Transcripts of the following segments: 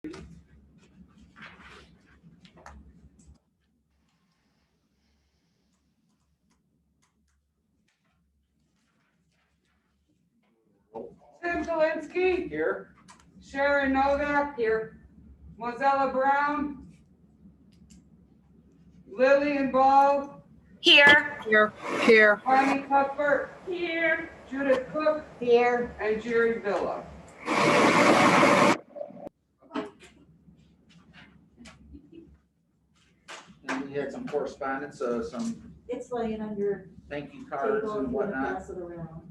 Tim Kalinsky. Here. Sharon Novak. Here. Mozella Brown. Lillian Ball. Here. Here. Connie Cuthbert. Here. Judith Cook. Here. And Jerry Villa. And we had some correspondence, some It's laying on your thank you cards table and and you want to whatnot pass it around.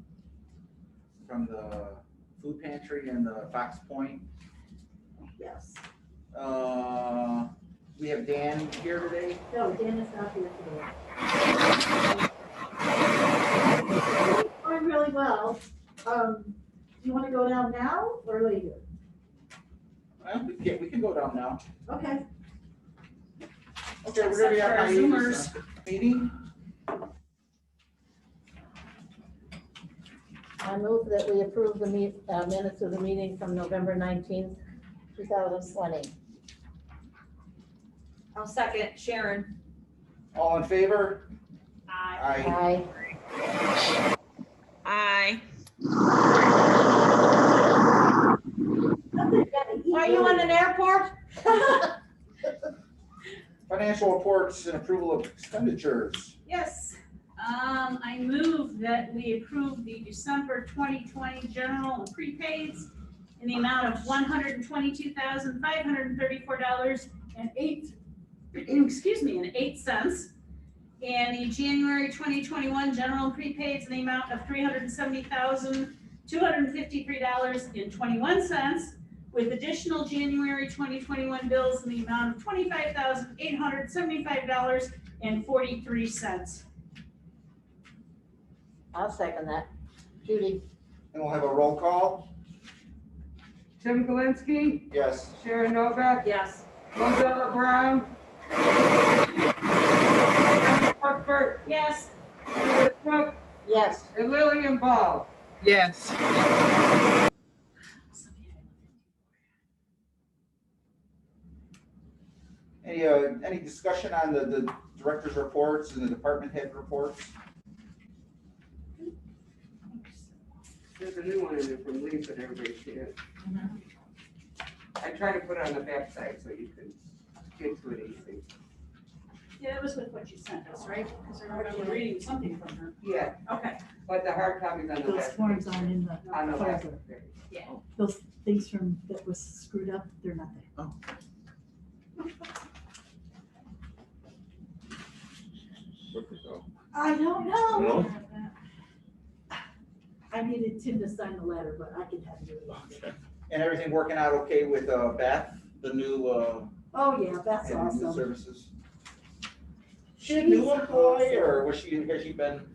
from the food pantry and the Fox Point. Yes. We have Dan here today. No, Dan is not here today. Going really well. Do you want to go down now or later? Well, we can go down now. Okay. Okay, we're gonna be on Except for our hiatus, meeting. I move that we approve the minutes of the meeting from November 19th, 2020. I'll second. Sharon. All in favor? Aye. Aye. Aye. Are Are you in an airport? Financial reports and approval of expenditures. Yes, I move that we approve the December 2020 general and prepaids in the amount of $122,534.08, and 8 cents. And the January 2021 general and prepaids in the amount of $370,253.21, with additional January 2021 bills in the amount of $25,875.43. I'll second that. Judy? And we'll have a roll call. Tim Kalinsky. Yes. Sharon Novak. Yes. Mozella Brown. Connie Cuthbert. Yes. Judith Cook. Yes. And Lillian Ball. Yes. Any discussion on the director's reports and the department head reports? There's a new one in there from Lee, but everybody see it. I try to put it on the back side so you can get to it easy. Yeah, that was with what you sent us, right? Because I remember reading something from her. Yeah, Okay. but the hard copy's on the Those back. forms aren't in the On the back. folder. Yeah. Those things that was screwed up, they're not there. I don't know. I needed Tim to sign the letter, but I can have you. And everything working out okay with Beth, the new Oh, yeah, that's and new awesome. services? She a new employee, or has she been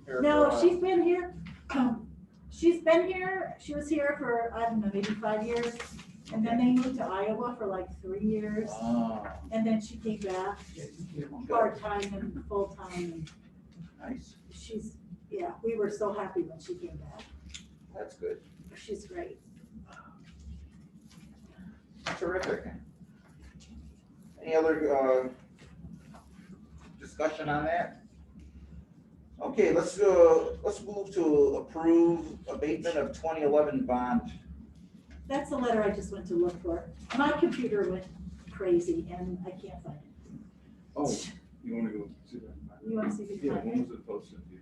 here for a No, while? she's been here. She's been here. She was here for, I don't know, maybe 5 years. And then they moved to Iowa for like 3 years. Oh, And then she came back part-time and full-time. nice, She's, yeah, we were so happy when she came back. that's good, She's great. terrific. Any other discussion on that? Okay, let's move to approve abatement of 2011 bond. That's the letter I just went to look for. My computer went crazy and I can't find it. Oh, you wanna go see that? You want to see if you Yeah, can find when it? was it posted, do you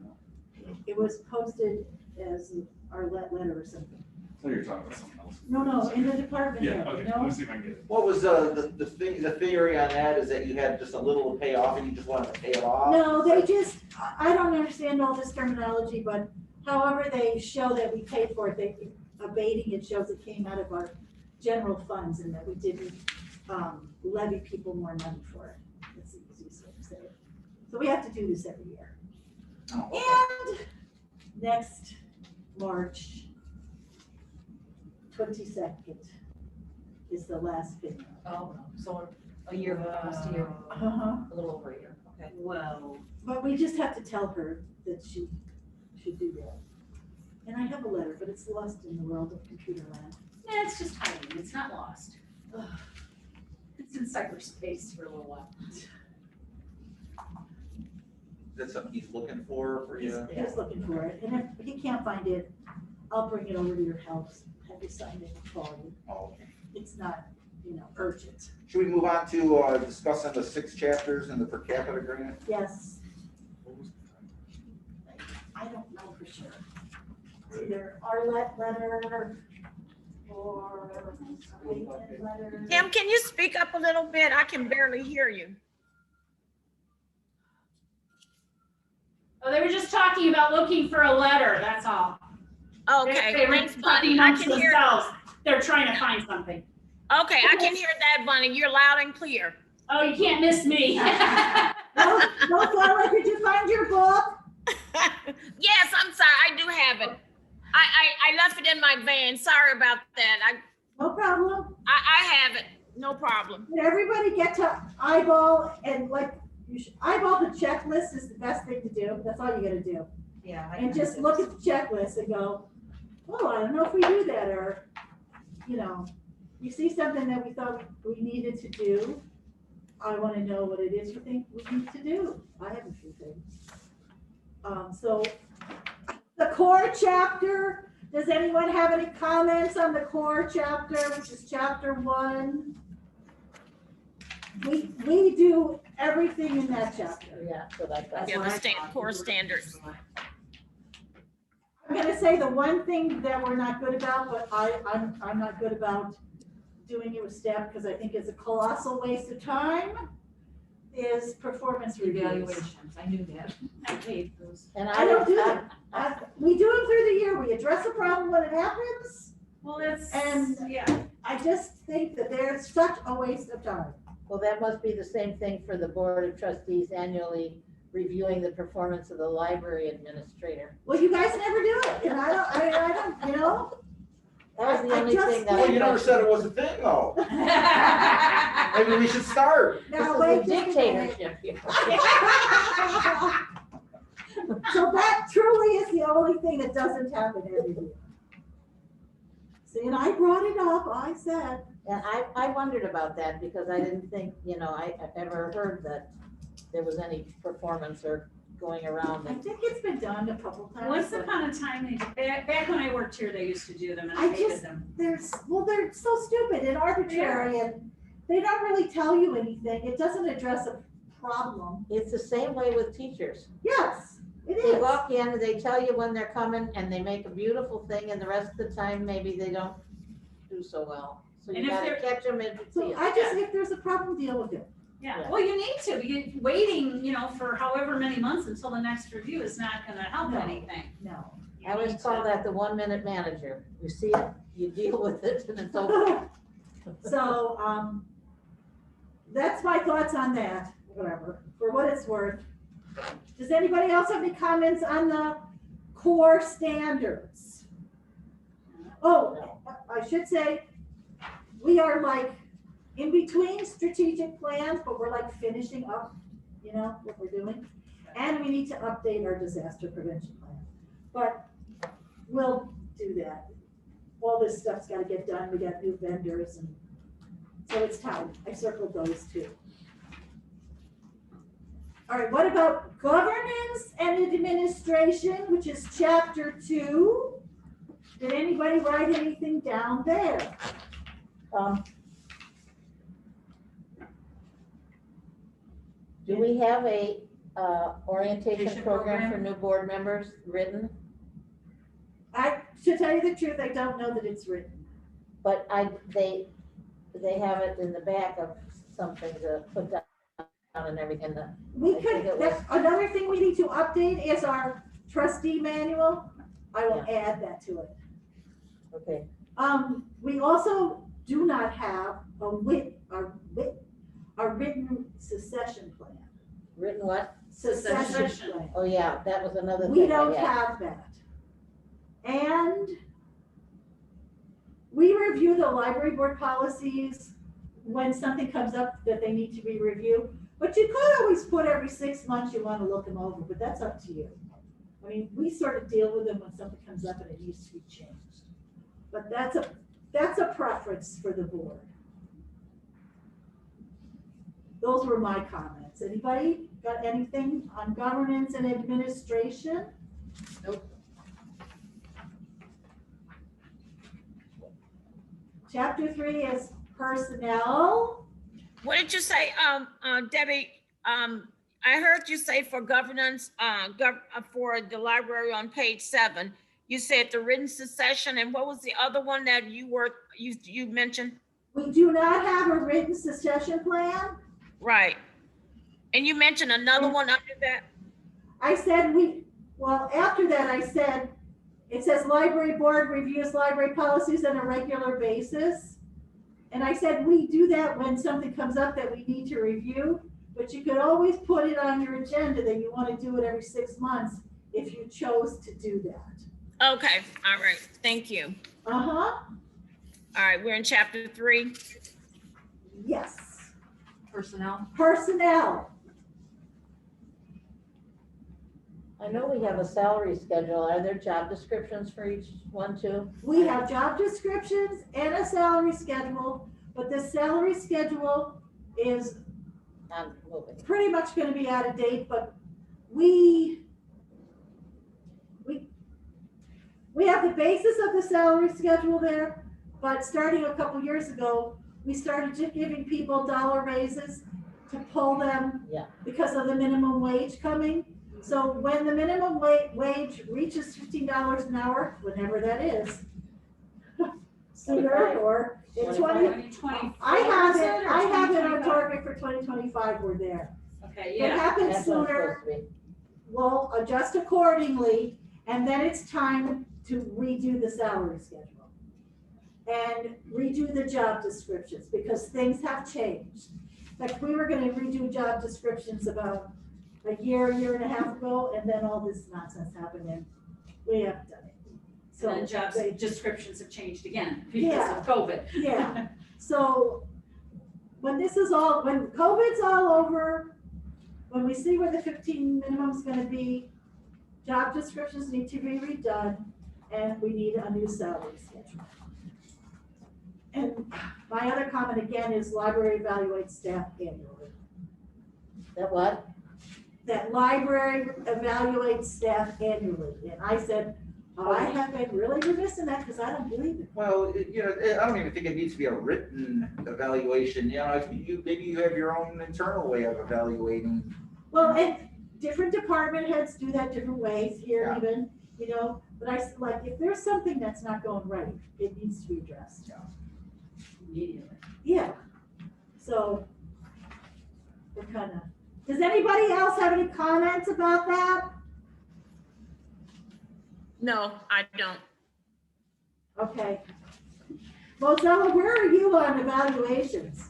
know? It was posted as our letter or something. Oh, you're talking about something else. No, in the department Yeah, head, okay, you let know? me see if I can get it. What was the theory on that, is that you had just a little to pay off and you just wanted to pay it off? No, they just, I don't understand all this terminology, but however they show that we paid for it, they abating, it shows it came out of our general funds and that we didn't levy people more money for it. That's the easiest way to say it. So we have to do this every year. Oh, okay. And next March 22nd is the last payment. Oh, so a year, almost a year, Uh-huh. a little over a year. Okay. Well, But we just have to tell her that she should do that. And I have a letter, but it's lost in the world of computer land. yeah, it's just hiding. It's not lost. cyberspace for a little while. Is that something he's looking for you? He's looking for it, and if he can't find it, I'll bring it over to your house, have you sign it and call you. Oh, okay. It's not, urgent. Should we move on to discussing the 6 chapters in the per capita agreement? Yes, What was the time? I don't know for sure. It's either our letter or a Wakeman letter. Kim, can you speak up a little bit? I can barely hear you. Oh, they were just talking about looking for a letter, that's all. Okay, They were thanks, talking Bunny. I amongst can hear. themselves. They're trying to find something. Okay, I can hear that, Bunny. You're loud and clear. Oh, you can't miss me. No, Flora, did you find your book? Yes, I'm sorry. I do have it. I left it in my van. Sorry about that. No problem. I have it. No problem. Did everybody get to eyeball and you should eyeball the checklist is the best thing to do. That's all you gotta do. Yeah. And just look at the checklist and go, oh, I don't know if we do that, or, you see something that we thought we needed to do. I want to know what it is you think we need to do. I have a few things. So the core chapter, does anyone have any comments on the core chapter, which is chapter 1? We do everything in that chapter. Yeah, so that's. Yeah, the core standards. I'm gonna say the one thing that we're not good about, but I'm not good about doing it with staff because I think it's a colossal waste of time, is performance reviews. Evaluations, I knew that. I paid those. And I don't do that. We do them through the year. We address a problem when it happens. Well, it's, And- yeah. I just think that they're such a waste of time. Well, that must be the same thing for the Board of Trustees annually reviewing the performance of the library administrator. Well, you guys never do it, and I don't, That was the I only just thing that. Well, you never said it was a thing though. Maybe we should start. Now, This wait is a just a minute. dictatorship here. So that truly is the only thing that doesn't happen every year. See, and I brought it up, I said, And I wondered about that because I didn't think, I ever heard that there was any performance or going around. I think it's been done a couple times. Once but upon a time, back when I worked here, they used to do them and I I hated just- them. they're so stupid and arbitrary, and they don't really tell you anything. It doesn't address a problem. It's the same way with teachers. Yes, it They is. walk in, they tell you when they're coming, and they make a beautiful thing, and the rest of the time, maybe they don't do so well. So you And if gotta they're- catch them if you see So it. I just, if there's a problem, deal with it. Yeah, Yeah. well, you need to, because waiting, for however many months until the next review is not gonna help No. anything. No. You I always need call to- that the 1-minute manager. You see it, you deal with it, and it's over. So, that's my thoughts on that, whatever, for what it's worth. Does anybody else have any comments on the core standards? Oh, I should say, we are in between strategic plans, but we're finishing up, what we're doing. And we need to update our disaster prevention plan. But we'll do that. All this stuff's gotta get done. We got new vendors, and so it's time. I circled those too. All right, what about governance and administration, which is chapter 2? Did anybody write anything down there? Do we have a orientation Orientation program program? for new board members written? I should tell you the truth, I don't know that it's written. But they have it in the back of something to put down and everything. We I think could, it was- another thing we need to update is our trustee manual. I will add that to it. Okay, We also do not have a written secession plan. written what? Secession Secession. plan. Oh, yeah, that was another thing. We I don't had. have that. And we review the library board policies when something comes up that they need to be reviewed. But you could always put every 6 months you want to look them over, but that's up to you. I mean, we sort of deal with them when something comes up and it needs to be changed. But that's a preference for the board. those were my comments. Anybody got anything on governance and administration? Nope. Chapter 3 is personnel. What did you say, Debbie? I heard you say for governance, for the library on page 7, you said the written succession, and what was the other one that you mentioned? We do not have a written succession plan. Right. And you mentioned another one under that? I said after that I said, it says library board reviews library policies on a regular basis. And I said, we do that when something comes up that we need to review, but you could always put it on your agenda that you want to do it every 6 months if you chose to do that. Okay, all right, thank you. Uh-huh, All right, we're in chapter 3. yes. Personnel. Personnel. I know we have a salary schedule. Are there job descriptions for each one too? We have job descriptions and a salary schedule, but the salary schedule is I'm moving. pretty much gonna be out of date, but we have the basis of the salary schedule there, but starting a couple years ago, we started just giving people dollar raises to pull them Yeah. because of the minimum wage coming. So when the minimum wage reaches $15 an hour, whenever that is, sooner or in 2020. I have it on target for 2025, we're there. Okay, If it yeah. happens That's what it's sooner, supposed to be. we'll adjust accordingly, and then it's time to redo the salary schedule. And redo the job descriptions, because things have changed. Like, we were gonna redo job descriptions about a year and a half ago, and then all this nonsense happened, and we haven't done it. So then job they- descriptions have changed again because Yeah. of COVID. Yeah, so when COVID's all over, when we see where the 15 minimum's gonna be, job descriptions need to be redone, and we need a new salary schedule. And my other comment again is library evaluates staff annually. That what? That library evaluates staff annually, and I said, I have been really remiss in that because I don't believe it. Well, I don't even think it needs to be a written evaluation, maybe you have your own internal way of evaluating. Well, and different department heads do that different ways here Yeah. even, but if there's something that's not going right, it needs to be addressed. Immediately. Yeah, so we're does anybody else have any comments about that? No, I don't. Okay. Mozella, where are you on evaluations?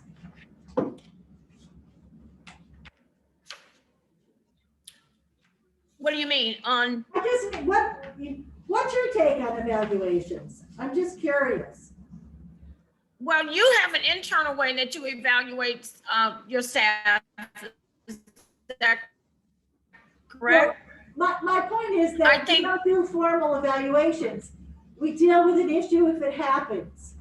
What do you mean on? What's your take on evaluations? I'm just curious. Well, you have an internal way that you evaluate your staff. Is that correct? My point is I that we think- don't do formal evaluations. We deal with an issue if it happens.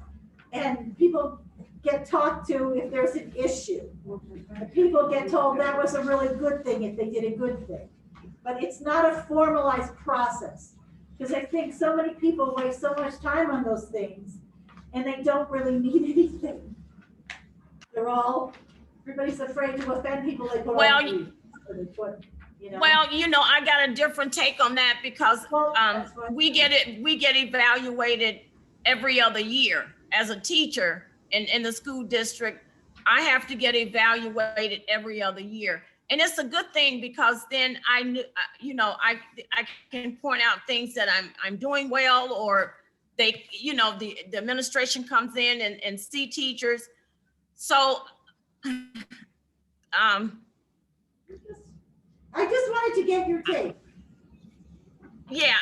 And people get talked to if there's an issue. And people get told that was a really good thing if they did a good thing. But it's not a formalized process. Because I think so many people waste so much time on those things and they don't really need anything. Everybody's afraid to offend people they put Well, on leave, or they put, Well, I got a different take on that because that's fine. we get evaluated every other year. As a teacher in the school district, I have to get evaluated every other year. And it's a good thing because then I can point out things that I'm doing well, or the administration comes in and see teachers. So, I just wanted to get your take. yeah,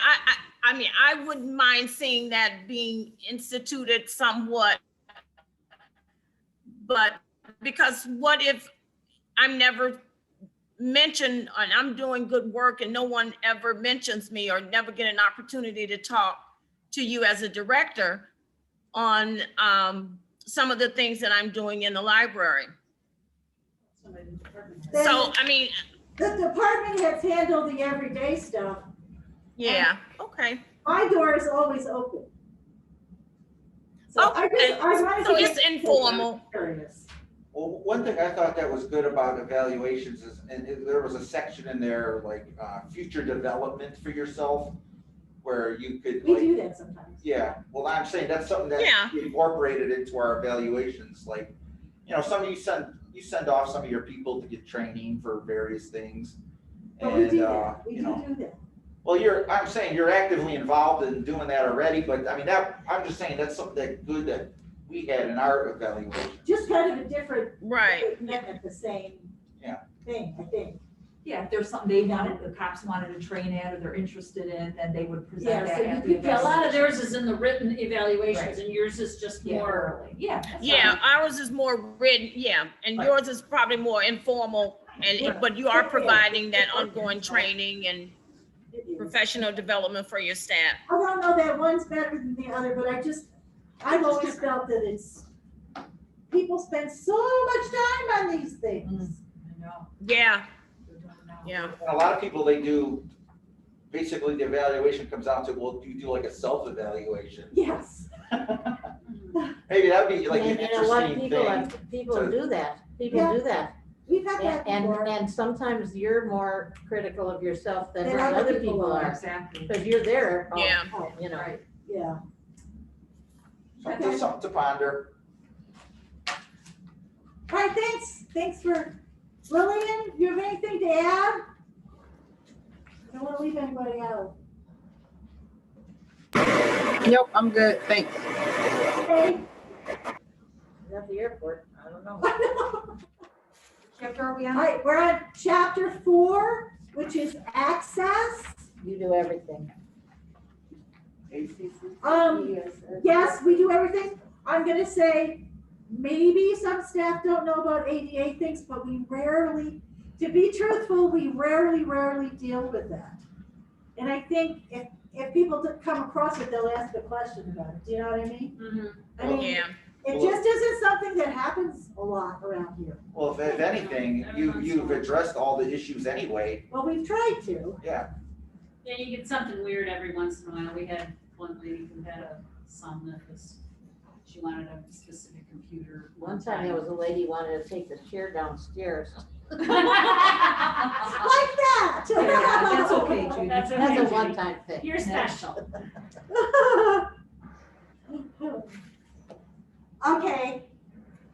I mean, I wouldn't mind seeing that being instituted somewhat. But because what if I'm never mentioned and I'm doing good work and no one ever mentions me or never get an opportunity to talk to you as a director on some of the things that I'm doing in the library? Somebody in the department has. Then So, I mean, the department heads handle the everyday stuff. yeah, okay. My door is always open. So I Okay, wanted so to it's get- informal. Curious. Well, one thing I thought that was good about evaluations is, and there was a section in there, like, future development for yourself, where you could, We like, do that sometimes. yeah, well, I'm saying that's something that Yeah. we incorporated into our evaluations, like, you know, some of you send off some of your people to get training for various things. But we And, do that, we you know, do that. well, I'm saying you're actively involved in doing that already, but I mean, I'm just saying that's something that good that we had in our evaluation. Just kind of a different. Right. Not at the same. Yeah. Thing, I think. Yeah, if there's something they wanted, the cops wanted to train at, or they're interested in, then they would Yeah, present so that you at the could Yeah, a lot of evaluation. theirs is in the written Right. evaluations and yours is just Yeah, more. orally. Yeah. that's Yeah, fine. ours is more written, yeah, and Right. yours is probably more informal, and, but you are providing that ongoing training and It is. professional development for your staff. I don't know that one's better than the other, but I've always felt that people spend so much time on these things. I know. Yeah, They're doing it now. yeah, And a lot of people, they do, basically the evaluation comes out to, well, do you do like a self-evaluation? Yes. Maybe that'd be like an And you know what, interesting people thing. do that, people Yeah. do that. We've had that before. And sometimes you're more critical of yourself than Than what other other people people are. are, Exactly. because you're there, yeah. you know. Right. Yeah. Something to ponder. All right, thanks for, Lillian, you have anything to add? I don't want to leave anybody out. Nope, I'm good, thanks. Okay. At the airport, I don't know. All Chapter are we on? right, we're on chapter 4, which is access. You do everything. Yes, we do everything. I'm gonna say, maybe some staff don't know about ADA things, but we rarely, to be truthful, we rarely deal with that. And I think if people come across it, they'll ask a question about it. Do you know what I mean? Mhm. I mean, Yeah, it just isn't something that happens a lot around here. Well, if anything, you've addressed all the issues anyway, Well, we've tried to. yeah. Yeah, you get something weird every once in a while. We had one lady who had a son that she wanted a specific computer. One time there was a lady wanted to take the chair downstairs. Like that. Yeah, that's okay, Judy. That's okay, That's a Judy. one-time thing. You're special. Okay.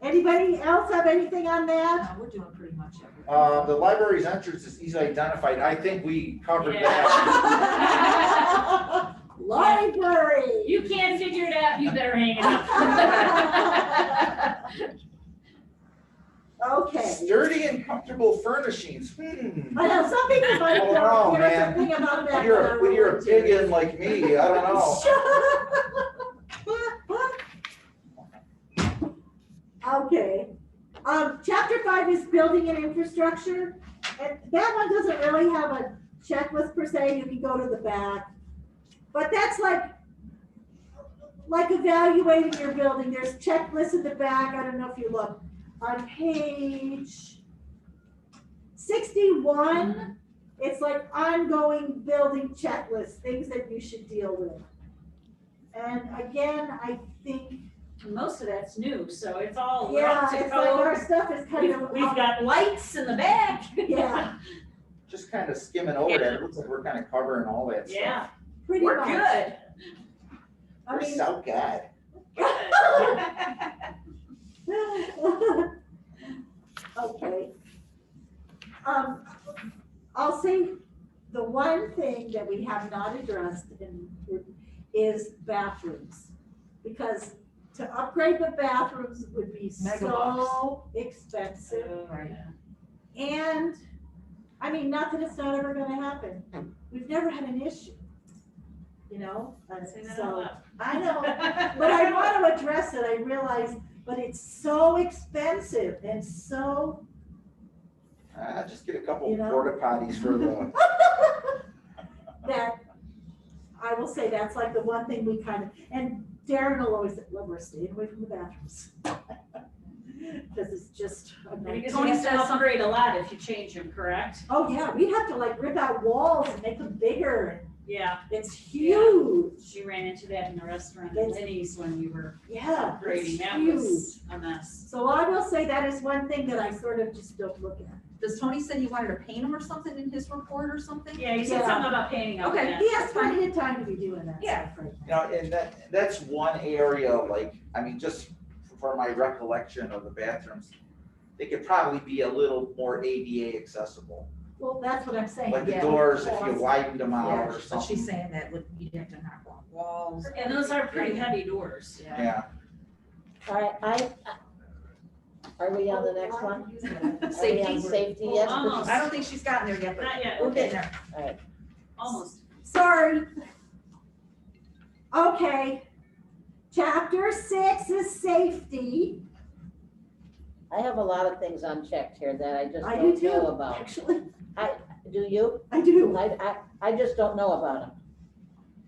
Anybody else have anything on that? No, we're doing pretty much everything. The library's entrance is easily identified. I think we covered Yeah. that. Library. You can't figure it out, you better hang it up. Okay. Sturdy and comfortable furnishings. I know some people might I don't know, hear man. something about that. When you're a piggin like me, I don't know. Okay, chapter 5 is building and infrastructure, and that one doesn't really have a checklist per se, you can go to the back. But that's like evaluating your building, there's checklists in the back, I don't know if you look. On page 61, it's like ongoing building checklist, things that you should deal with. And again, I think, Most of that's new, so it's all we're yeah, up to it's like our code. stuff is kind of. We've got lights in the back. Yeah, Just kind of skimming over that. It looks like we're kind of covering all that stuff. Yeah, pretty we're much. good. I We're mean, so good. okay. I'll say the one thing that we have not addressed is bathrooms. Because to upgrade the bathrooms would be so expensive. Right. And, I mean, not that it's not ever gonna happen. We've never had an issue. You know, Say that out so, loud. I know, but I want to address it, I realize, but it's so expensive and so, Just get a couple You know? porta potties for the, that, I will say that's like the one thing we kind of, and Darren will always say, well, we're staying away from the bathrooms. Because it's just, Because Tony you have says to something- upgrade a lot if you change them, correct? oh yeah, we'd have to like rip out walls and make them bigger. Yeah, And it's huge. we ran into that in the restaurant at It's- Lenny's when we were Yeah, upgrading. it's That huge. was a mess. So I will say that is one thing that I sort of just don't look at. Does Tony said he wanted to paint them or something in his report or something? Yeah, you said Yeah. something about painting up Okay. that. He has plenty of time to be doing that Yeah. stuff right You now. know, and that's one area, like, I mean, just for my recollection of the bathrooms, they could probably be a little more ADA accessible. Well, that's what I'm saying. Like the Yeah. doors, if you widened them out or But she's something. saying that you'd have to knock off walls. And those are pretty heavy doors. Yeah, All right, are we on the next one? Are we on Safety. safety yet? Almost. I don't think she's gotten there yet, but Not yet. we're getting there. All right, Almost. Sorry. Okay. Chapter 6 is safety. I have a lot of things unchecked here that I just I do don't know too, about. actually. Do you? I do. I just don't know about them.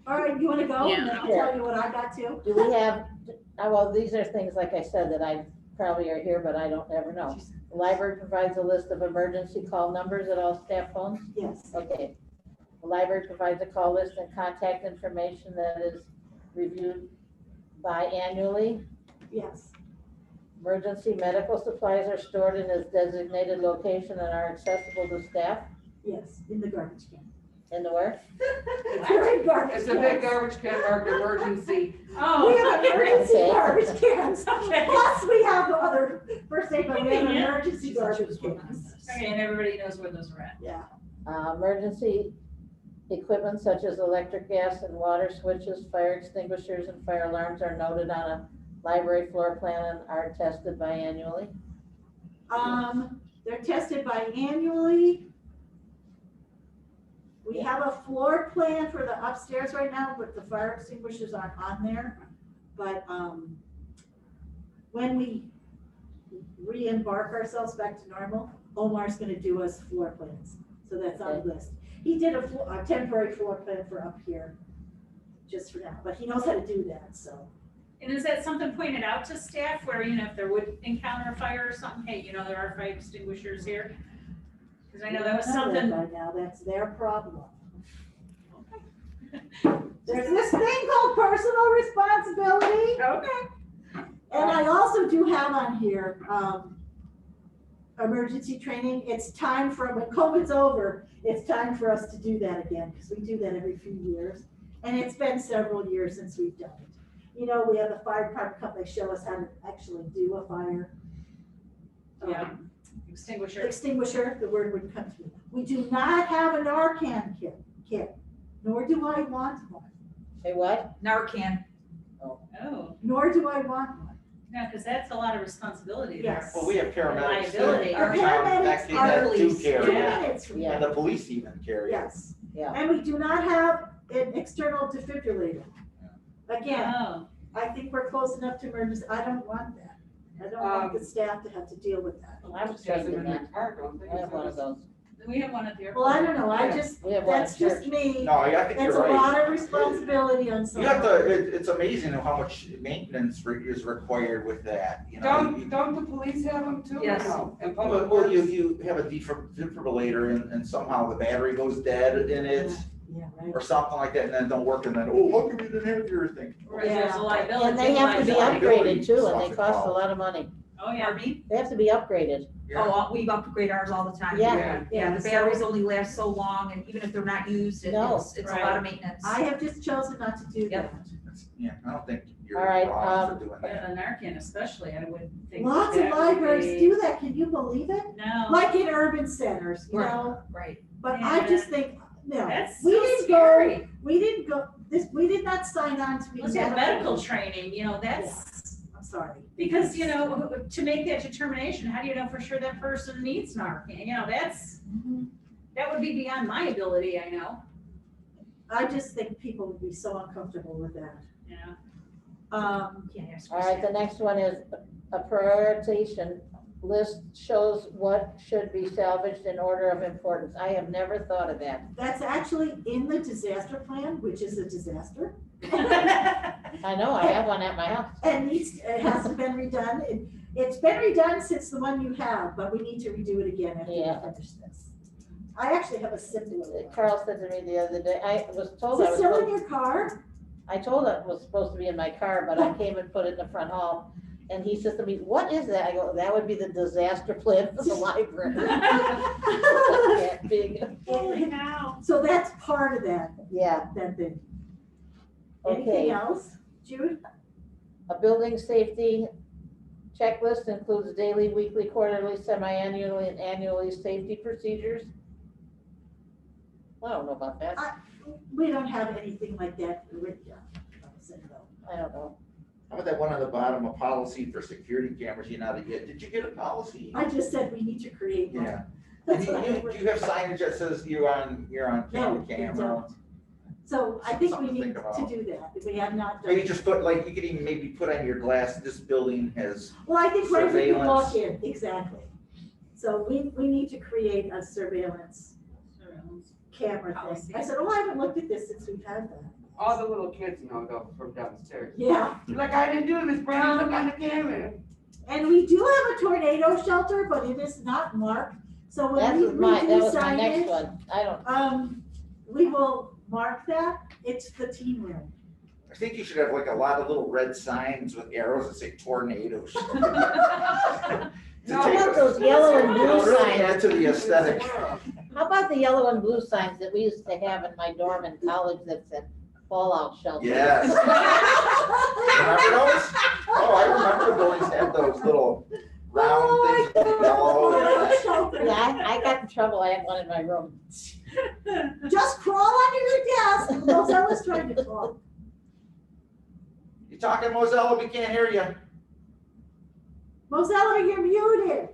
All right, you want to go? And then I'll Yeah. tell you what I got too. Do we have, well, these are things, like I said, that I probably are here, but I don't ever know. The library provides a list of emergency call numbers at all staff phones? Yes. Okay. The library provides a call list and contact information that is reviewed biannually. Yes. Emergency medical supplies are stored in a designated location and are accessible to staff Yes. In the garbage can. in the work. They're in garbage It's a big cans. garbage can marked emergency. Oh. We have emergency Okay. garbage cans. Okay. Plus, we have other first aid, but we have Yeah. emergency garbage cans. Okay, and everybody knows where those are at. Yeah. Emergency equipment such as electric, gas, and water switches, fire extinguishers, and fire alarms are noted on a library floor plan and are tested biannually. They're tested biannually. We have a floor plan for the upstairs right now, but the fire extinguishers aren't on there. But, when we re-embark ourselves back to normal, Omar's gonna do us floor plans. So that's on the list. He did a temporary floor plan for up here, just for now, but he knows how to do that, so. And is that something pointed out to staff where, you know, if there would encounter a fire or something, hey, you know, there are fire extinguishers here? Because I know that was They don't something. By now, that's their problem. There's this thing called personal responsibility. Okay. And I also do have on here, emergency training. It's time for, when COVID's over, it's time for us to do that again, because we do that every few years. And it's been several years since we've done it. You know, we have the fire department come, they show us how to actually do a fire. Yeah. Extinguisher. Extinguisher, the word wouldn't come to me. We do not have a Narcan kit, nor do I want one, Say what? Narcan. Oh, nor do I want one. yeah, because that's a lot of responsibility there. Yes. well, we have paramedics too. Liability. Our in town paramedics that are do police. carry it. Yeah. Minutes from Yeah. And the police even carry it. Yes. Yeah. And we do not have an external defibrillator. Again, Oh, I think we're close enough to emergency, I don't want that. I don't want the staff to have to deal with that. I was Just has them thinking in their that. car, don't they? I have one of those. we have one at the airport. Well, I don't know, I Yeah. just, We have one that's at just church. me. No, I think It's you're a right. lot of responsibility on You have someone. to, it's amazing how much maintenance is required with that, you know? Don't the police have them too? or Yes. no? And Well, public well, works? you have a defibrillator and somehow the battery goes dead in it Yeah, right. or something like that and then it don't work and then, oh, how come you didn't have your thing? Right, there's a Yeah. liability. And they have to be liability upgraded too, and stuff they cost a involved. lot of money. Oh, yeah. Pardon me? They have to be upgraded. Yeah. Oh, we upgrade ours all the time. Yeah. Yeah, the batteries only last so long, and even if they're not used, No. it's a Right. lot of maintenance. I have just chosen not to do Yep. that. Yeah, I don't think you're All right, wrong for doing Yeah, that. the Narcan especially, I would think. Lots of that would libraries be- do that, can you believe it? No. Like in urban centers, you Right. know, Right. but I just think, no, That's we so didn't go, scary. we did not sign on to be. Let's have medical training, you know, that's, I'm sorry. because, you know, to make that determination, how do you know for sure that person needs Narcan? You know, that would be beyond my ability, I know, I just think people would be so uncomfortable with that. you know. Can't ask All right, the next one is a prioritization list shows what should be salvaged in order of importance. I have never thought of that. That's actually in the disaster plan, which is a disaster. I know, I have one at my house. And it hasn't been redone. It's been redone since the one you have, but we need to redo it again after we Yeah. finish this. I actually have a simple one. Carl said to me the other day, I was Is told I it was, still in supposed- your car? I told it was supposed to be in my car, but I came and put it in the front hall. And he says to me, what is that? I go, that would be the disaster plan for the library. Yeah, big, Holy cow. So that's part of that yeah, thing. Anything okay. else, Jude? A building safety checklist includes daily, weekly, quarterly, semi-annually, and annually safety procedures. I don't know about that. We don't have anything like that written down. I don't know. How about that one on the bottom, a policy for security cameras you know to get? Did you get a policy? I just said we need to create one. Yeah. That's And what I you wrote. have signage that says you're on No, camera. we don't. So I think we Something to need think to about. do that, if we have not Or you done. just put, like, you could even maybe put on your glass, this building has, Well, I think right when you walk surveillance. in, exactly. So we need to create a surveillance camera Policy. thing. I said, oh, I haven't looked at this since we've had that. All the little kids know though from downstairs. Yeah, You're like, I didn't do this, Brian, look on the camera. and we do have a tornado shelter, but it is not marked. So That when we was my, that redo was my next signage, one. I don't, we will mark that. It's the teen room. I think you should have like a lot of little red signs with arrows that say tornado. To how take about a- those yellow and It'll blue really signs? add to the aesthetic. How about the yellow and blue signs that we used to have in my dorm in college that said fallout shelter? Yes. Remember those? Oh, I remember the buildings had those little round things with yellow. Yeah, I got in trouble. I had one in my room. Just crawl under your desk. Mozella's trying to talk. You talking, Mozella? We can't hear you. Mozella, you're muted.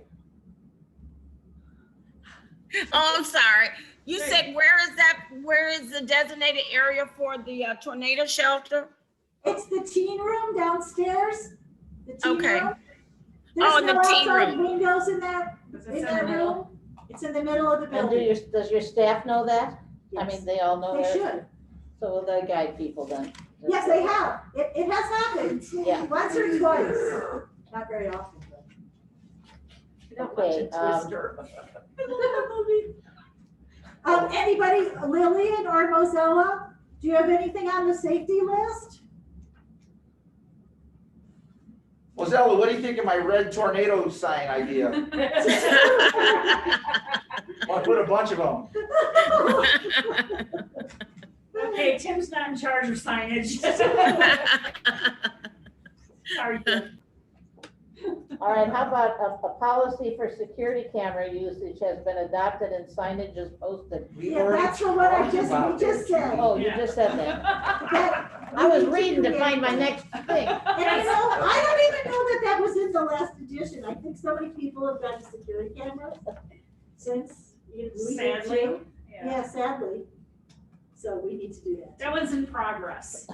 Oh, I'm sorry. You said, where is the designated area for the tornado shelter? It's the teen room downstairs. The teen Okay. room. Oh, in the There's no teen outside room. windows in that room. It's in the middle of the And building. does your staff know that? I Yes. mean, they all know They that? should. So will they guide people then? Yes, they have. It has happened. Yeah. Once or twice. Not very often, but. Okay, Anybody, Lillian or Mozella, do you have anything on the safety list? Mozella, what do you think of my red tornado sign idea? I'll put a bunch of them. Okay, Tim's not in charge of signage. Sorry, Tim. all right, how about a policy for security camera usage has been adopted and signage is posted? We Yeah, already that's what I talked just, about we just this. said. Oh, you Yeah. just said that. That- I was we need reading to create find my one. next thing. And you know, I don't even know that that was in the last edition. I think so many people have gotten security cameras since we did Sadly. too. Yeah. Yeah, sadly. So we need to do that. That one's in progress.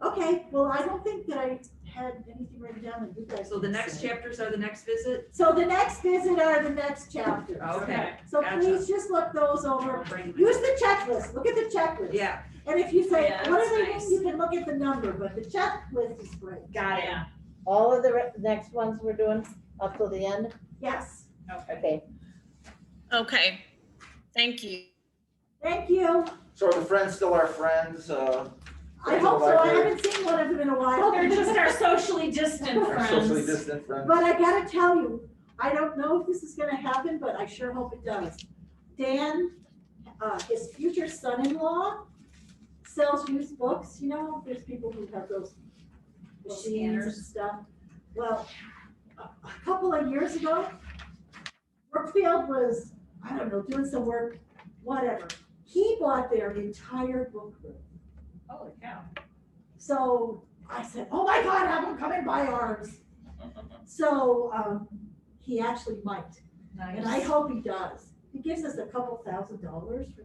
Okay, well, I don't think that I had anything written down that you guys. So the can next say. chapters are the next visit? So the next visit are the next chapters. Okay, So gotcha. please just look those over. I'll bring them. Use the checklist. Look at the checklist. Yeah, And if you say, Yeah, what that's do they mean, nice. you can look at the number, but the checklist is great. got it. Yeah. All of the next ones we're doing up till the end? Yes, Okay. Okay, Okay, thank you. thank you. So are the friends still our friends? I hope so. I haven't seen one of them in a while. They're just our socially distant Our socially friends. distant friends? But I gotta tell you, I don't know if this is gonna happen, but I sure hope it does. Dan, his future son-in-law sells used books, you know, there's people who have those machines and Scanners. stuff. Well, a couple of years ago, Brookfield was, I don't know, doing some work, whatever. He bought their entire book room. Holy cow. So I said, oh my God, have them come and buy ours. So, he actually might, and I Nice. hope he does. He gives us a couple $1,000 for,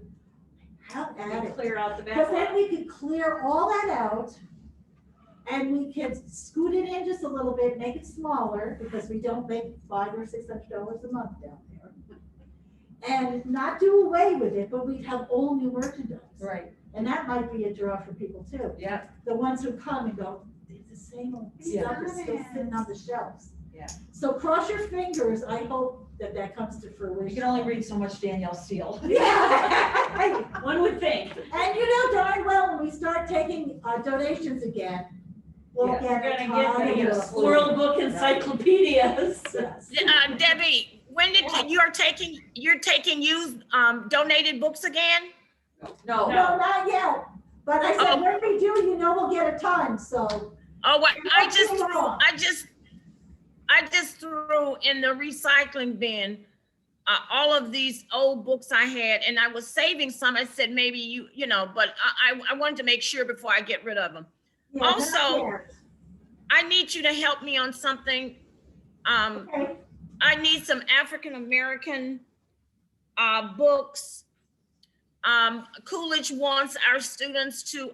have at And it. clear out the Because then back. we could clear all that out and we could scoot it in just a little bit, make it smaller, because we don't make $500 or $600 a month down there. And not do away with it, but we'd have all new merchandise. Right, And that might be a draw for people too. yeah, The ones who come and go, it's the same old stuff Yeah. is still sitting on the shelves. Yeah. So cross your fingers, I hope that that comes to You fruition. can only read so much Danielle Steele. Yeah. One would think. And you know darn well, when we start taking donations again, we'll Yeah, get we're a gonna get ton a of World Book encyclopedias. Yes. Debbie, when did you're taking used donated books again? No, not yet, but I said, Oh. when we do, you know, we'll get a ton, so. Oh, what, I What's going on? just threw in the recycling bin, all of these old books I had, and I was saving some. I said, maybe you know, but I wanted to make sure before I get rid of them. Yeah, not Also, yet. I need you to help me on something. Okay. I need some African-American, books. Coolidge wants our students to,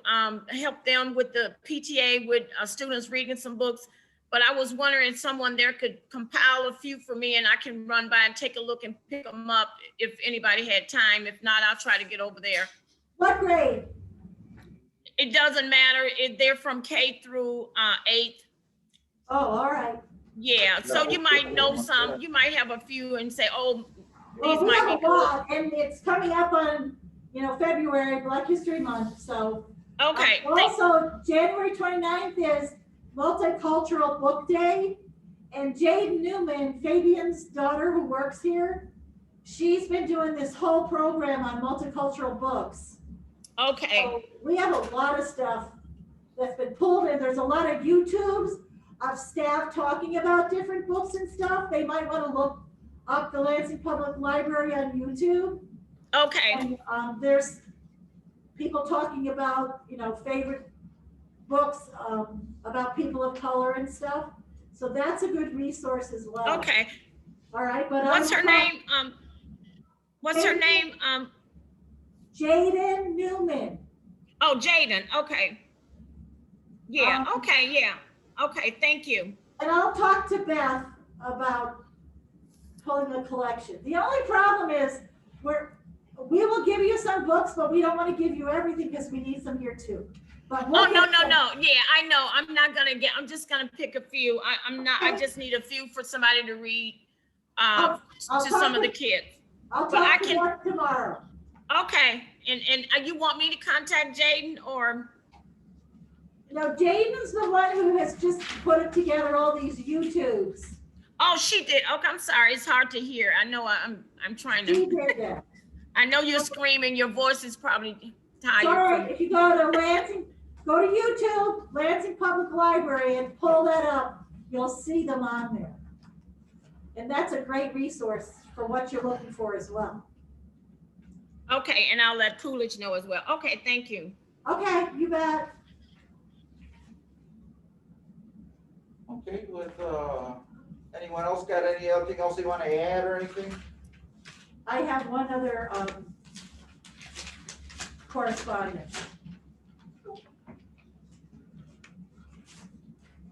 help them with the PTA with, students reading some books. But I was wondering if someone there could compile a few for me and I can run by and take a look and pick them up if anybody had time. If not, I'll try to get over there. What grade? It doesn't matter. They're from K through 8th. Oh, all right. Yeah, so you might know some, you might have a few and say, oh, these Well, we might have be a cool. lot, and it's coming up on, you know, February, Black History Month, so. Okay, Also, January 29th is Multicultural Book Day, and Jade Newman, Fabian's daughter who works here, she's been doing this whole program on multicultural books. okay, So we have a lot of stuff that's been pulled, and there's a lot of YouTubes of staff talking about different books and stuff. They might want to look up the Lansing Public Library on YouTube. okay, And there's people talking about, you know, favorite books about people of color and stuff. So that's a good resource as well. okay. All right, but What's her name? What's her name? Jaden Newman. Oh, Jaden, okay. Yeah, okay, yeah. Okay, thank you. And I'll talk to Beth about pulling a collection. The only problem is we will give you some books, but we don't want to give you everything because we need some here too. But we'll Oh, no, get no, some. no. Yeah, I know. I'm just gonna pick a few. I just need a few for somebody to read I'll to some of the kids. I'll but I talk to can- Beth tomorrow. Okay, and you want me to contact Jaden or? No, Jaden's the one who has just put together all these YouTubes. Oh, she did. Okay, I'm sorry. It's hard to hear. I know I'm trying She to, did that. I know you're screaming. Your voice is probably tired. Sorry, if you go to Lansing, go to YouTube, Lansing Public Library, and pull that up, you'll see them on there. And that's a great resource for what you're looking for as well. Okay, and I'll let Coolidge know as well. Okay, thank you. Okay, you bet. Okay, with, anyone else got anything else they want to add or anything? I have one other correspondence.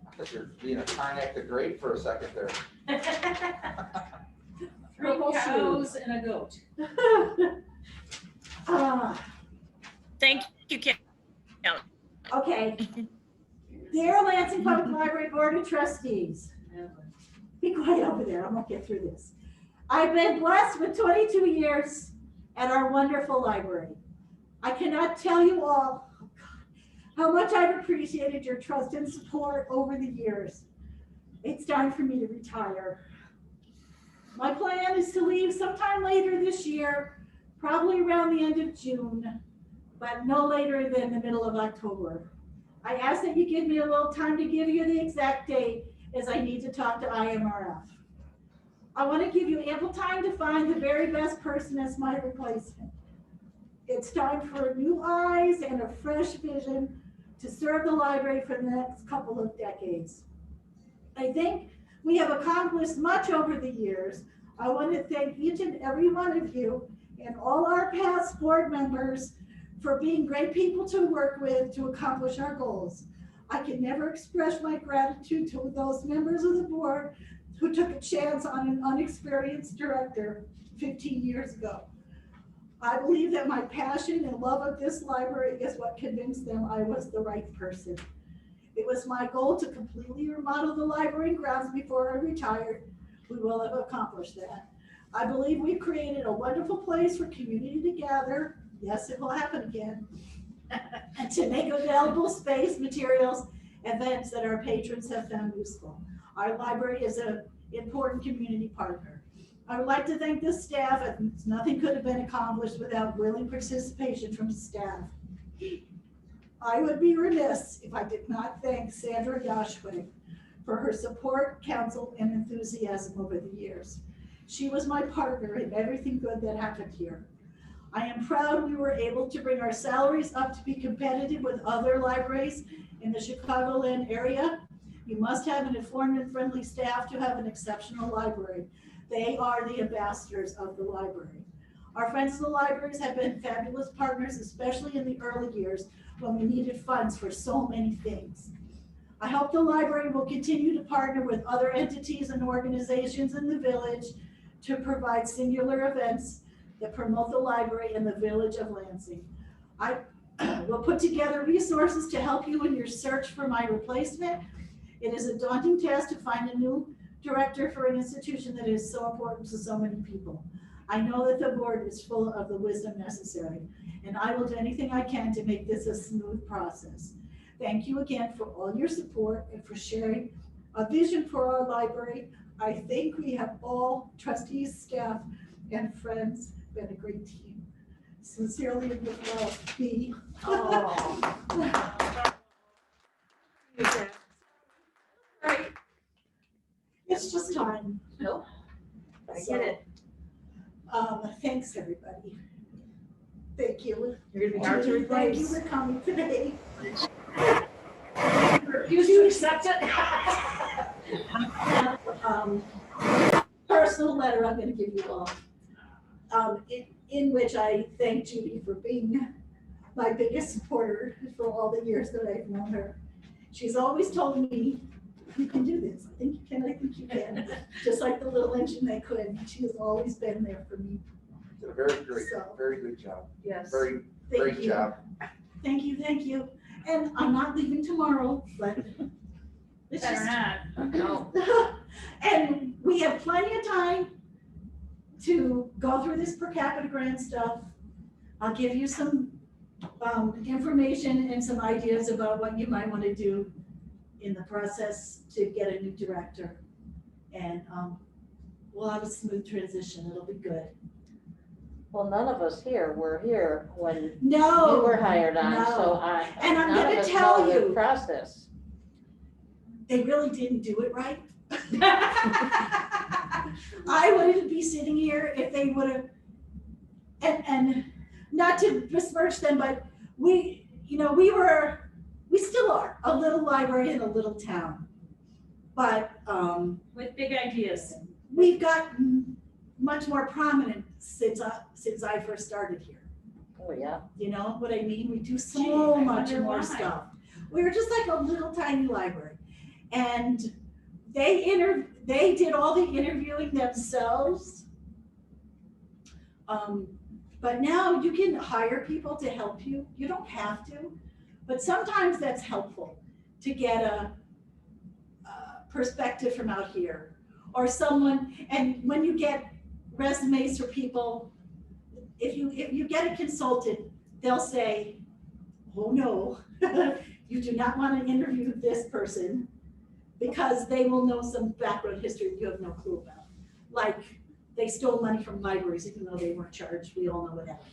I thought you were being a Karnak the Great for a second there. 3 cows and a goat. Thank you, Kelly. Okay. Dear Lansing Public Library Board of Trustees, be quiet over there, I'm gonna get through this. I've been blessed with 22 years at our wonderful library. I cannot tell you all how much I've appreciated your trust and support over the years. It's time for me to retire. My plan is to leave sometime later this year, probably around the end of June, but no later than the middle of October. I ask that you give me a little time to give you the exact date, as I need to talk to IMRF. I want to give you ample time to find the very best person as my replacement. It's time for new eyes and a fresh vision to serve the library for the next couple of decades. I think we have accomplished much over the years. I want to thank each and every one of you and all our past board members for being great people to work with to accomplish our goals. I can never express my gratitude to those members of the board who took a chance on an unexperienced director 15 years ago. I believe that my passion and love of this library is what convinced them I was the right person. It was my goal to completely remodel the library and grounds before I retired. We will have accomplished that. I believe we've created a wonderful place for community to gather. Yes, it will happen again. And to make available space, materials, events that our patrons have found useful. Our library is an important community partner. I would like to thank the staff, as nothing could have been accomplished without willing participation from staff. I would be remiss if I did not thank Sandra Yashway for her support, counsel, and enthusiasm over the years. She was my partner in everything good that happened here. I am proud we were able to bring our salaries up to be competitive with other libraries in the Chicagoland area. You must have an informed and friendly staff to have an exceptional library. They are the ambassadors of the library. Our friends in the libraries have been fabulous partners, especially in the early years when we needed funds for so many things. I hope the library will continue to partner with other entities and organizations in the village to provide singular events that promote the library in the village of Lansing. I will put together resources to help you in your search for my replacement. It is a daunting task to find a new director for an institution that is so important to so many people. I know that the board is full of the wisdom necessary, and I will do anything I can to make this a smooth process. Thank you again for all your support and for sharing a vision for our library. I think we have all trustees, staff, and friends been a great team. Sincerely, with love, B. Right. It's just time. Nope. I get it. Thanks, everybody. Thank you. You're gonna be hard to Thank you replace. for coming today. Refuse to accept it. Personal letter I'm gonna give you all. In which I thank Judy for being my biggest supporter for all the years that I've known her. She's always told me, you can do this. I think you can, I think you can. Just like the little engine they could. She has always been there for me. Did a very great, So- very good job. Yes. Very Thank great you. job. Thank you, thank you. And I'm not leaving tomorrow, but it's Better just. not. No. And we have plenty of time to go through this per capita grant stuff. I'll give you some information and some ideas about what you might want to do in the process to get a new director. And we'll have a smooth transition. It'll be good. Well, none of us here were here when you No. were hired on, so no. And I'm none of gonna us tell know the you. process. They really didn't do it right. I wouldn't be sitting here if they would have, and not to besmirch them, but we still are a little library in a little town. But With big ideas. we've gotten much more prominent since I first started here. Oh, yeah. You know what I mean? We do so Gee, I much wonder more why. stuff. We were just like a little tiny library. And they did all the interviewing themselves. But now you can hire people to help you. You don't have to, but sometimes that's helpful to get a perspective from out here. Or someone, and when you get resumes for people, if you get a consultant, they'll say, oh no, you do not want to interview this person because they will know some background history you have no clue about. Like they stole money from libraries even though they weren't charged. We all know what happened.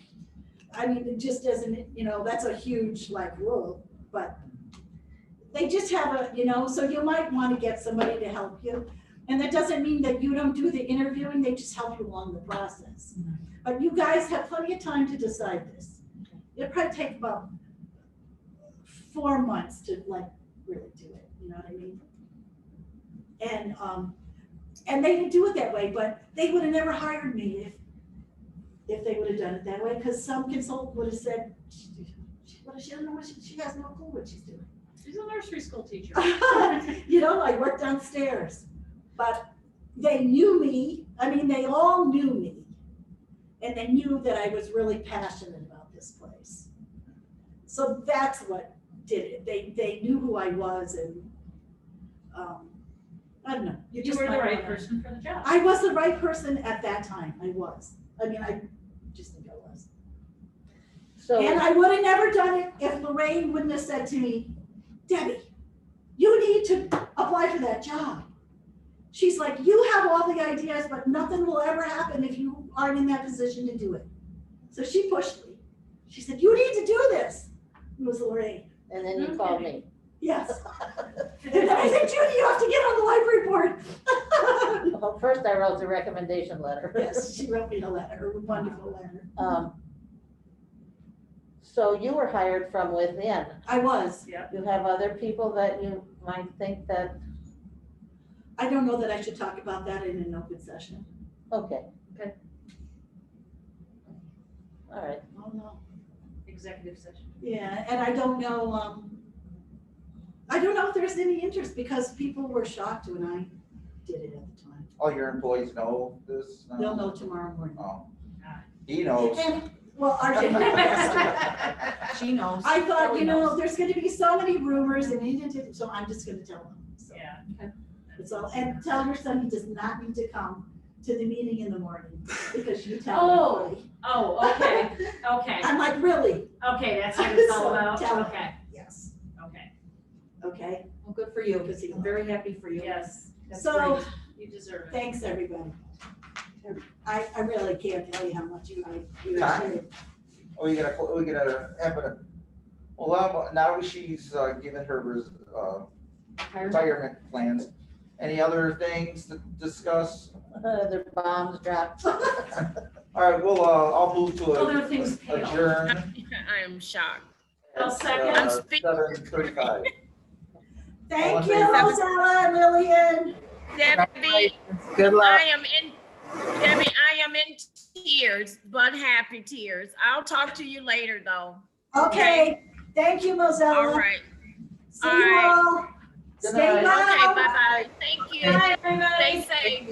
I mean, it just doesn't, that's a huge whoa, but they just have so you might want to get somebody to help you. And that doesn't mean that you don't do the interviewing, they just help you along the process. But you guys have plenty of time to decide this. It'll probably take about 4 months to really do it, you know what I mean? And they didn't do it that way, but they would have never hired me if they would have done it that way, because some consultant would have said, she doesn't know what she has no clue what she's doing. She's a nursery school teacher. I worked downstairs, but they knew me. I mean, they all knew me. And they knew that I was really passionate about this place. So that's what did it. They knew who I was and, I don't know. You just were the might right wanna- person for the job. I was the right person at that time. I was. I mean, I just think I was. So, And I would have never done it if Lorraine wouldn't have said to me, Debbie, you need to apply for that job. She's like, you have all the ideas, but nothing will ever happen if you aren't in that position to do it. So she pushed me. She said, you need to do this. It was Lorraine. and then you called me. Yes. And then I said, Judy, you have to get on the library board. Well, first I wrote the recommendation letter. Yes, she wrote me a letter, a wonderful letter. So you were hired from within. I was. You have other people that you might think that, I don't know that I should talk about that in an open session. okay. Okay. All right. Oh, no. Executive session. Yeah, and I don't know if there's any interest because people were shocked when I did it at the time. All your employees know this? No? They'll know tomorrow morning. Oh. He knows. And, well, RJ knows. She knows. I thought, Kelly you know, knows. there's gonna be so many rumors so I'm just gonna tell them. So, Yeah. that's all. And tell your son he does not need to come to the meeting in the morning because you tell Oh. him. Oh, okay, okay, I'm like, really? okay, that's what it's all So, about, tell him. okay, Yes. okay, Okay, Well, good for you. Because he I'm very happy for you. yes, That's so, great. you deserve it. thanks, everybody. I really can't tell you how much you Time? did. We gotta have a, well, now she's given her retirement plans. Any other things to discuss? The bombs dropped. All right, well, I'll move to Other things pale. adjourn. I am shocked. I'll second. I'm speaking. 7:35. Thank in you, favor? Rosella and Lillian. Debbie, Good luck. Debbie, I am in tears, but happy tears. I'll talk to you later, though. Okay, thank you, Mozella. All right. See All you right. all. Good Stay night. well. Okay, bye-bye. Thank you. Bye, everybody. Stay safe.